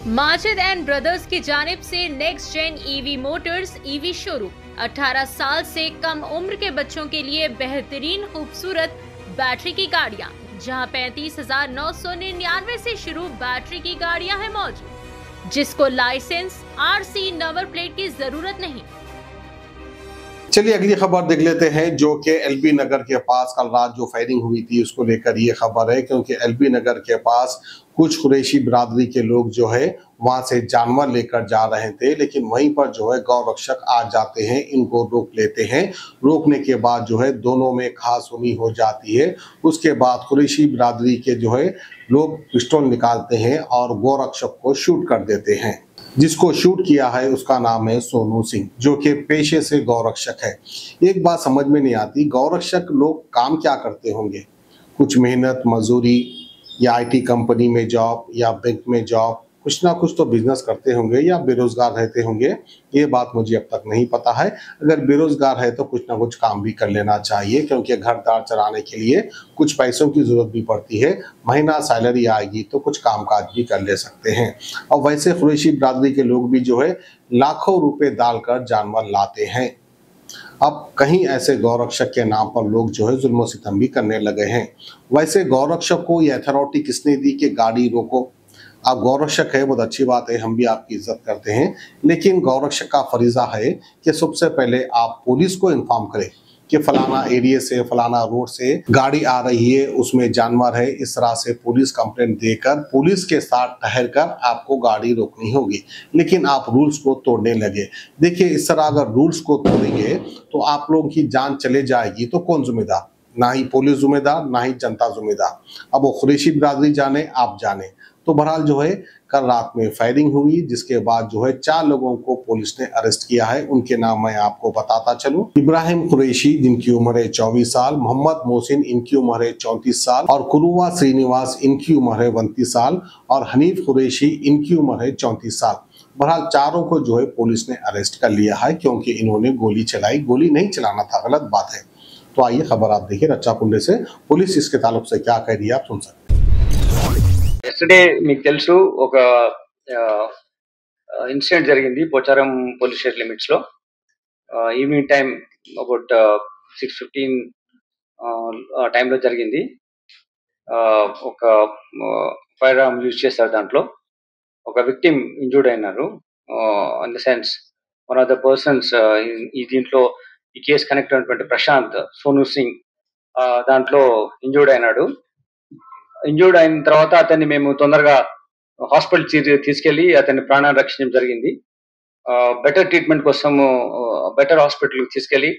Majid and brothers की जानिब से Next Gen EV Motors EV showroom 18 साल से कम उम्र के बच्चों के लिए बेहतरीन खूबसूरत बैटरी की गाड़ियां, जहां 35,999 से शुरू बैटरी की गाड़ियां हैं मौजूद, जिसको लाइसेंस आरसी नंबर प्लेट की जरूरत नहीं। चलिए अगली खबर देख लेते हैं, जो कि एलबी नगर के पास कल रात जो फायरिंग हुई थी उसको लेकर ये खबर है, क्योंकि एलबी नगर के पास कुछ कुरैशी बिरादरी के लोग जो है वहां से जानवर लेकर जा रहे थे, लेकिन वहीं पर जो है गौ रक्षक आ जाते हैं, इनको रोक लेते हैं। रोकने के बाद जो है दोनों में कहासुनी हो जाती है। उसके बाद कुरैशी बिरादरी के जो है लोग पिस्टल निकालते हैं और गौ रक्षक को शूट कर देते हैं। जिसको शूट किया है उसका नाम है सोनू सिंह, जो कि पेशे से गौरक्षक है। एक बात समझ में नहीं आती, गौरक्षक लोग काम क्या करते होंगे? कुछ मेहनत मजदूरी या आईटी कंपनी में जॉब या बैंक में जॉब, कुछ ना कुछ तो बिजनेस करते होंगे या बेरोजगार रहते होंगे। ये बात मुझे अब तक नहीं पता है। अगर बेरोजगार है तो कुछ ना कुछ काम भी कर लेना चाहिए, क्योंकि घर दार चलाने के लिए कुछ पैसों की जरूरत भी पड़ती है। महीना सैलरी आएगी तो कुछ कामकाज भी कर ले सकते हैं। और वैसे कुरैशी बिरादरी के लोग भी जो है लाखों रुपए डालकर जानवर लाते हैं। अब कहीं ऐसे गौरक्षक के नाम पर लोग जो है जुल्म सितम भी करने लगे हैं। वैसे गौरक्षक को यह अथॉरिटी किसने दी कि गाड़ी रोको? आप गौरक्षक है, बहुत अच्छी बात है, हम भी आपकी इज्जत करते हैं, लेकिन गौरक्षक का फरीजा है कि सबसे पहले आप पुलिस को इन्फॉर्म करें कि फलाना एरिया से फलाना रोड से गाड़ी आ रही है, उसमें जानवर है। इस तरह से पुलिस कंप्लेंट देकर पुलिस के साथ ठहर कर आपको गाड़ी रोकनी होगी। लेकिन आप रूल्स को तोड़ने लगे। देखिए, इस तरह अगर रूल्स को तोड़ेंगे तो आप लोगों की जान चले जाएगी तो कौन जिम्मेदार? ना ही पुलिस जिम्मेदार, ना ही जनता जिम्मेदार। अब वो कुरैशी बिरादरी जाने, आप जाने। तो बहरहाल जो है कल रात में फायरिंग हुई, जिसके बाद जो है 4 लोगों को पुलिस ने अरेस्ट किया है। उनके नाम मैं आपको बताता चलूं। इब्राहिम कुरैशी, जिनकी उम्र है 24 साल, मोहम्मद मोहसिन, इनकी उम्र है 34 साल, और कुरुवा श्रीनिवास, इनकी उम्र है 29 साल, और हनीफ कुरैशी, इनकी उम्र है 34 साल। बहरहाल चारों को जो है पुलिस ने अरेस्ट कर लिया है, क्योंकि इन्होंने गोली चलाई। गोली नहीं चलाना था, गलत बात है। तो आइए खबर आप देखिए रच्चा कुंडे से। पुलिस इसके ताल्लुक से क्या कह रही है, आप सुन सकते हैं। ఎస్టర్డే మీకు తెలుసు ఒక ఇన్సిడెంట్ జరిగింది పోచారం పోలీస్ స్టేషన్ లిమిట్స్ లో. ఈవినింగ్ టైం అబౌట్ 6:15 టైంలో జరిగింది. ఒక ఫైర్ ఆర్మ్ యూజ్ చేశారు. దాంట్లో ఒక విక్టిమ్ ఇంజూర్డ్ అయినారు. In the sense one of the persons ఈ దీంట్లో ఈ కేసు కనెక్ట్ అయినటువంటి ప్రశాంత్ సోనూ సింగ్ దాంట్లో ఇంజూర్డ్ అయినాడు. ఇంజూర్డ్ అయిన తర్వాత అతన్ని మేము తొందరగా హాస్పిటల్ తీసుకెళ్లి అతన్ని ప్రాణాన్ని రక్షించడం జరిగింది. బెటర్ ట్రీట్మెంట్ కోసం బెటర్ హాస్పిటల్ తీసుకెళ్లి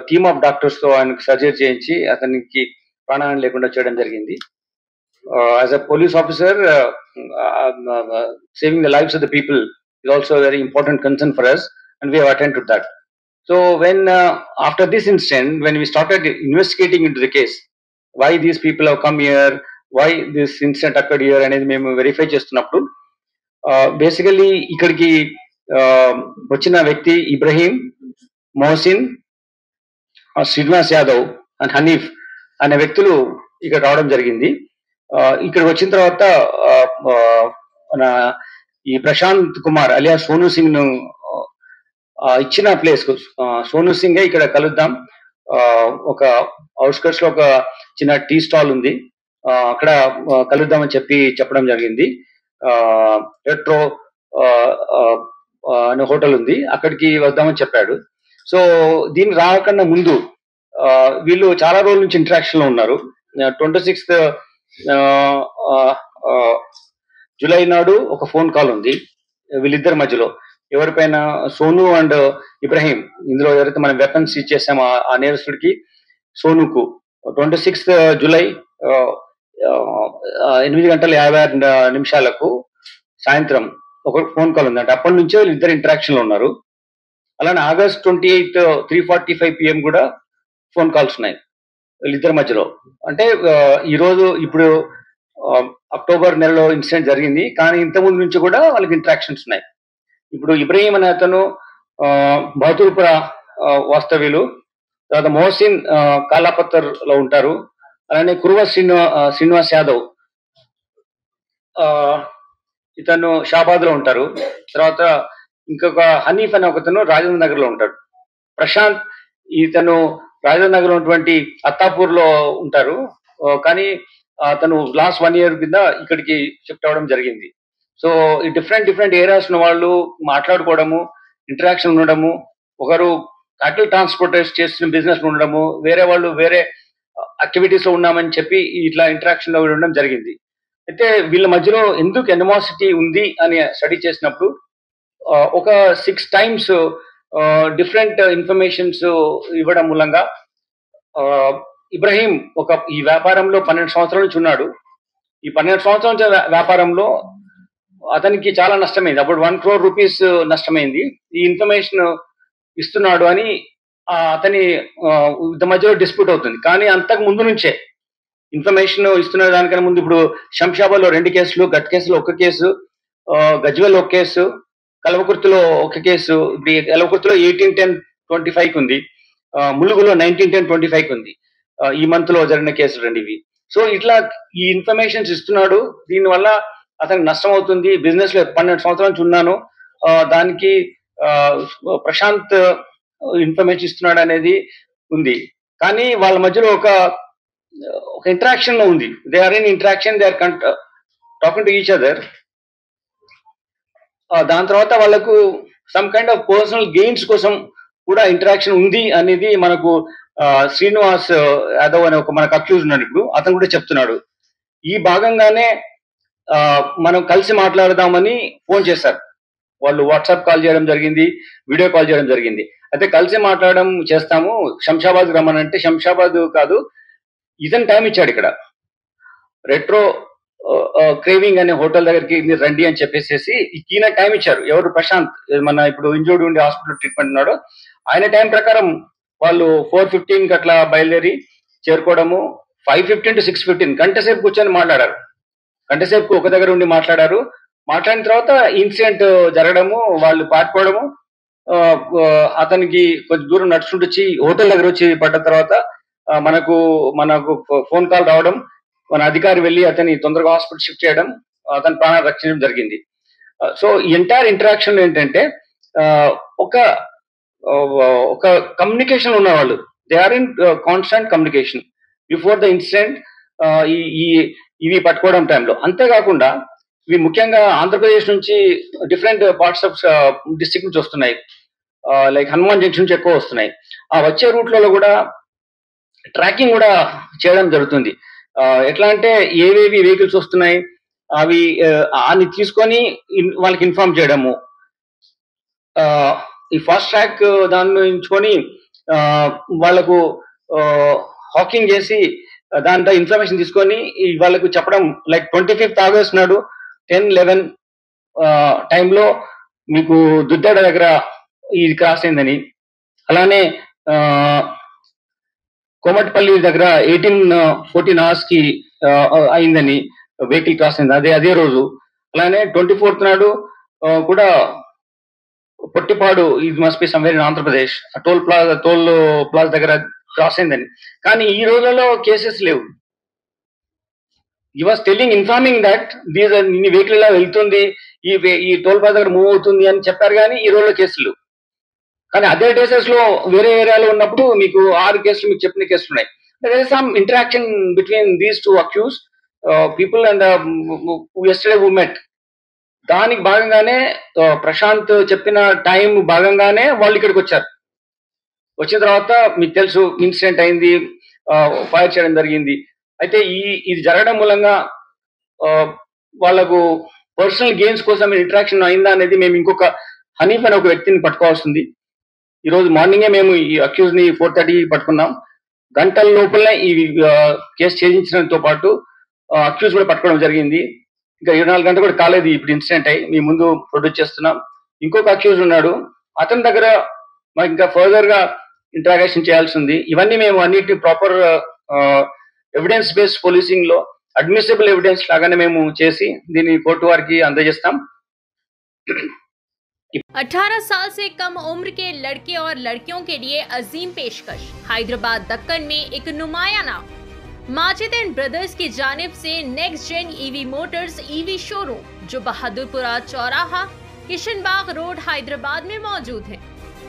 టీమ్ ఆఫ్ డాక్టర్స్ తో ఆయనకు సర్జరీ చేయించి అతనికి ప్రాణాన్ని లేకుండా చేయడం జరిగింది. As a police officer, saving the lives of the people is also a very important concern for us, and we have attended to that. So when after this incident, when we started investigating into the case, why these people have come here, why this incident occurred here అనేది మేము verify చేస్తున్నప్పుడు basically ఇక్కడికి వచ్చిన వ్యక్తి Ibrahim, Mohsin, Srinivas Yadav and Hanif అనే వ్యక్తులు ఇక్కడ రావడం జరిగింది. ఇక్కడ వచ్చిన తర్వాత మన ఈ ప్రశాంత్ కుమార్ అలియా సోనూ సింగ్ ను ఇచ్చిన ప్లేస్ కు, సోనూ సింగ్ ఇక్కడ కలుద్దాం, ఒక అవుట్స్కర్ట్స్ లో ఒక చిన్న టీ స్టాల్ ఉంది, అక్కడ కలుద్దామని చెప్పడం జరిగింది. రెట్రో అనే హోటల్ ఉంది, అక్కడికి వద్దామని చెప్పాడు. సో దీన్ని రాకన్నా ముందు వీళ్ళు చాలా రోజుల నుంచి ఇంటరాక్షన్ లో ఉన్నారు. 26th జూలై నాడు ఒక ఫోన్ కాల్ ఉంది వీళ్ళిద్దరి మధ్యలో. ఎవరిపైన? సోను అండ్ ఇబ్రహీం, ఇందులో ఎవరైతే మనం వెపన్స్ ఇచ్చేసామో ఆ నేరస్తుడికి సోనుకు 26th జూలై 8:56 సాయంత్రం ఒక ఫోన్ కాల్ ఉందంటే అప్పటి నుంచే వీళ్ళిద్దరు ఇంటరాక్షన్ లో ఉన్నారు. అలానే ఆగస్ట్ 28 3:45 PM కూడా ఫోన్ కాల్స్ ఉన్నాయి వీళ్ళిద్దరి మధ్యలో. అంటే ఈరోజు ఇప్పుడు అక్టోబర్ నెలలో ఇన్సిడెంట్ జరిగింది, కానీ ఇంతకుముందు నుంచి కూడా వాళ్ళకి ఇంటరాక్షన్స్ ఉన్నాయి. ఇప్పుడు ఇబ్రహీం అనే అతను బహదూర్పుర వాస్తవ్యులు, తర్వాత మోహసిన్ కాలాపత్తర్ లో ఉంటారు. అలానే కురువ శ్రీనివాస్ యాదవ్ ఇతను షాబాద్ లో ఉంటారు. తర్వాత ఇంకొక హనీఫ్ అనే ఒకతను రాజేంద్ర నగర్ లో ఉంటాడు. ప్రశాంత్ ఇతను రాజేంద్ర నగర్ ఉన్నటువంటి అత్తాపూర్ లో ఉంటారు. కానీ అతను లాస్ట్ 1 year కింద ఇక్కడికి షిఫ్ట్ అవ్వడం జరిగింది. సో ఈ డిఫరెంట్ ఏరియాస్ ఉన్న వాళ్ళు మాట్లాడుకోవడము, ఇంటరాక్షన్ ఉండడము, ఒకరు క్యాటిల్ ట్రాన్స్పోర్ట్ చేస్తున్న బిజినెస్ ఉండడము, వేరే వాళ్ళు వేరే యాక్టివిటీస్ లో ఉన్నామని చెప్పి ఇట్లా ఇంటరాక్షన్ లో ఉండడం జరిగింది. అయితే వీళ్ళ మధ్యలో ఎందుకు ఎనిమాసిటీ ఉంది అని స్టడీ చేసినప్పుడు ఒక 6 times డిఫరెంట్ ఇన్ఫర్మేషన్స్ ఇవ్వడం మూలంగా ఇబ్రహీం ఈ వ్యాపారంలో 12 సంవత్సరాల నుంచి ఉన్నాడు. ఈ 12 సంవత్సరాల నుంచి వ్యాపారంలో అతనికి చాలా నష్టమైంది. అప్పుడు 1 crore rupees నష్టమైంది. ఈ ఇన్ఫర్మేషన్ ఇస్తున్నాడు అని అతని మధ్యలో డిస్ప్యూట్ అవుతుంది. కానీ అంతకు ముందు నుంచే ఇన్ఫర్మేషన్ ఇస్తున్న దానికన్నా ముందు ఇప్పుడు శంషాబాద్ లో 2 కేసులు, గట్ కేసులో 1 కేసు, గజ్వేల్ 1 కేసు, కల్వకుర్తిలో 1 కేసు, ఇప్పుడు కల్వకుర్తిలో 18/10/25 ఉంది, ములుగులో 19/10/25 ఉంది. ఈ మంత్ లో జరిగిన కేసులు 2 ఇవి. సో ఇట్లా ఈ ఇన్ఫర్మేషన్స్ ఇస్తున్నాడు. దీనివల్ల అతనికి నష్టం అవుతుంది. బిజినెస్ లో 12 సంవత్సరాల నుంచి ఉన్నాను, దానికి ప్రశాంత్ ఇన్ఫర్మేషన్ ఇస్తున్నాడు అనేది ఉంది. కానీ వాళ్ళ మధ్యలో ఒక ఇంటరాక్షన్ లో ఉంది. They are in interaction, they are talking to each other. దాని తర్వాత వాళ్ళకు some kind of personal gains కోసం కూడా ఇంటరాక్షన్ ఉంది అనేది మనకు శ్రీనివాస్ యాదవ్ అనే మనకు అక్యూజ్ ఉన్నాడు. ఇప్పుడు అతను కూడా చెప్తున్నాడు. ఈ భాగంగానే మనం కలిసి మాట్లాడదామని ఫోన్ చేశారు. వాళ్ళు వాట్సాప్ కాల్ చేయడం జరిగింది, వీడియో కాల్ చేయడం జరిగింది. అయితే కలిసి మాట్లాడడం చేస్తాము, శంషాబాద్ రమ్మనంటే శంషాబాద్ కాదు, ఇతను టైం ఇచ్చాడు. ఇక్కడ రెట్రో క్రేవింగ్ అనే హోటల్ దగ్గరికి మీరు రండి అని చెప్పేసి ఈయన టైం ఇచ్చారు. ఎవరు? ప్రశాంత్, మన ఇప్పుడు ఇంజూర్డ్ ఉండి హాస్పిటల్ ట్రీట్మెంట్ ఉన్నాడు. ఆయన టైం ప్రకారం వాళ్ళు 4:15 అట్లా బయలుదేరి చేరుకోవడము. 5:15 to 6:15 గంట సేపు కూర్చొని మాట్లాడారు. గంట సేపు ఒక దగ్గర ఉండి మాట్లాడారు. మాట్లాడిన తర్వాత ఇన్సిడెంట్ జరగడము, వాళ్ళు పారిపోవడము, అతనికి కొంచెం దూరం నడుచుకుంటూ వచ్చి హోటల్ దగ్గర వచ్చి పడ్డ తర్వాత మనకు ఫోన్ కాల్ రావడం, మన అధికారి వెళ్ళి అతని తొందరగా హాస్పిటల్ షిఫ్ట్ చేయడం, అతని ప్రాణాలు రక్షించడం జరిగింది. సో ఎంటైర్ ఇంటరాక్షన్ ఇంటరాక్షన్ ఏంటంటే ఒక కమ్యూనికేషన్ ఉన్నవాళ్ళు, they are in constant communication before the incident, ఇవి పట్టుకోవడం టైంలో. అంతేకాకుండా ఇవి ముఖ్యంగా ఆంధ్రప్రదేశ్ నుంచి డిఫరెంట్ పార్ట్స్ ఆఫ్ డిస్ట్రిక్ట్ నుంచి వస్తున్నాయి. లైక్ హనుమాన్ జంక్షన్ నుంచి ఎక్కువ వస్తున్నాయి. ఆ వచ్చే రూట్లలో కూడా ట్రాకింగ్ కూడా చేయడం జరుగుతుంది. ఎట్లా అంటే ఏవేవి వెహికల్స్ వస్తున్నాయి అవి తీసుకొని వాళ్ళకి ఇన్ఫార్మ్ చేయడము. ఈ ఫాస్ట్ ట్రాక్ దాన్ని ఎంచుకొని వాళ్ళకు హాకింగ్ చేసి దాంట్లో ఇన్ఫర్మేషన్ తీసుకొని వాళ్ళకు చెప్పడం. లైక్ 25th August నాడు 10:11 టైంలో మీకు దుద్దాడ దగ్గర ఇది క్రాస్ అయిందని, అలానే కోమటిపల్లి దగ్గర 18:14 hours కి అయిందని వెహికల్ క్రాస్ అయింది అదే రోజు. అలానే 24th నాడు కూడా పొట్టిపాడు, ఇది must be somewhere in Andhra Pradesh, toll plaza దగ్గర క్రాస్ అయిందని. కానీ ఈ రోజుల్లో కేసెస్ లేవు. ఈ వాస్ ఇన్ఫార్మింగ్ దట్ ఇన్ని వెహికల్ ఇలా వెళ్తుంది, ఈ టోల్ ప్లాజా దగ్గర మూవ్ అవుతుంది అని చెప్పారు. కానీ ఈ రోజుల్లో కేసులు, కానీ అదే డేసెస్ లో వేరే ఏరియాలో ఉన్నప్పుడు మీకు 6 కేసులు మీకు చెప్పిన కేసులు ఉన్నాయి. There is some interaction between these 2 accused people and yesterday we met. దానికి భాగంగానే ప్రశాంత్ చెప్పిన టైం భాగంగానే వాళ్ళు ఇక్కడికి వచ్చారు. వచ్చిన తర్వాత మీకు తెలుసు ఇన్సిడెంట్ అయింది, ఫైర్ చేయడం జరిగింది. అయితే ఇది జరగడం మూలంగా వాళ్ళకు పర్సనల్ గెయిన్స్ కోసం ఇంటరాక్షన్ అయిందా అనేది మేము ఇంకొక హనీఫ్ అనే ఒక వ్యక్తిని పట్టుకోవాల్సింది. ఈ రోజు మార్నింగే మేము ఈ అక్యూజ్ ని 4:30 పట్టుకున్నాం. గంటల లోపలనే ఈ కేసు ఛేదించడంతో పాటు అక్యూజ్ కూడా పట్టుకోవడం జరిగింది. ఇంకా 24 గంటలు కూడా కాలేదు ఇప్పుడు ఇన్సిడెంట్ అయ్యి మీ ముందు ప్రొడ్యూస్ చేస్తున్నాం. ఇంకొక అక్యూజ్ ఉన్నాడు, అతని దగ్గర మాకు ఇంకా ఫర్దర్ గా ఇంటరాగేషన్ చేయాల్సి ఉంది. ఇవన్నీ మేము అన్నిటి ప్రాపర్ ఎవిడెన్స్ బేస్డ్ పోలీసింగ్ లో అడ్మిసిబుల్ ఎవిడెన్స్ లాగానే మేము చేసి దీన్ని కోర్టు వారికి అందజేస్తాం. 18 साल से कम उम्र के लड़के और लड़कियों के लिए अजीम पेशकश। हैदराबाद दक्कन में एक नुमाया नाम माजिद एंड ब्रदर्स की जानिब से Next Gen EV Motors EV showroom जो बहादुरपुरा चौराहा, किशनबाग रोड, हैदराबाद में मौजूद है,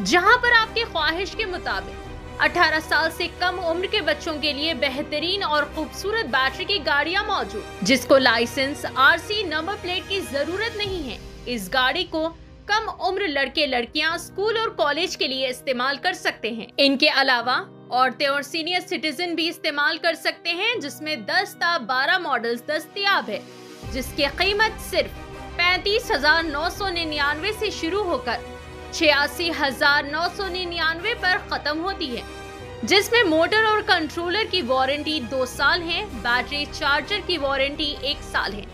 जहां पर आपकी ख्वाहिश के मुताबिक 18 साल से कम उम्र के बच्चों के लिए बेहतरीन और खूबसूरत बैटरी की गाड़ियां मौजूद, जिसको लाइसेंस, आरसी, नंबर प्लेट की जरूरत नहीं है। इस गाड़ी को कम उम्र लड़के लड़कियां स्कूल और कॉलेज के लिए इस्तेमाल कर सकते हैं। इनके अलावा औरतें और सीनियर सिटीजन भी इस्तेमाल कर सकते हैं, जिसमें 10 ता 12 मॉडल्स दस्तयाब है, जिसकी कीमत सिर्फ 35,999 से शुरू होकर 86,999 पर खत्म होती है, जिसमें मोटर और कंट्रोलर की वारंटी 2 साल है, बैटरी चार्जर की वारंटी 1 साल है।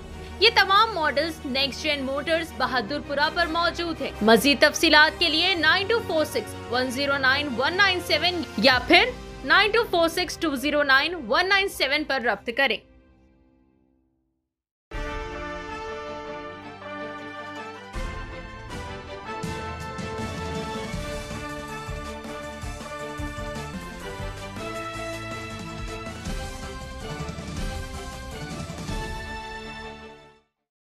ये तमाम models Next Gen Motors Bahadurpura पर मौजूद है। मजीद तफसीलात के लिए 9246109197 या फिर 9246209197 पर रब्त करें।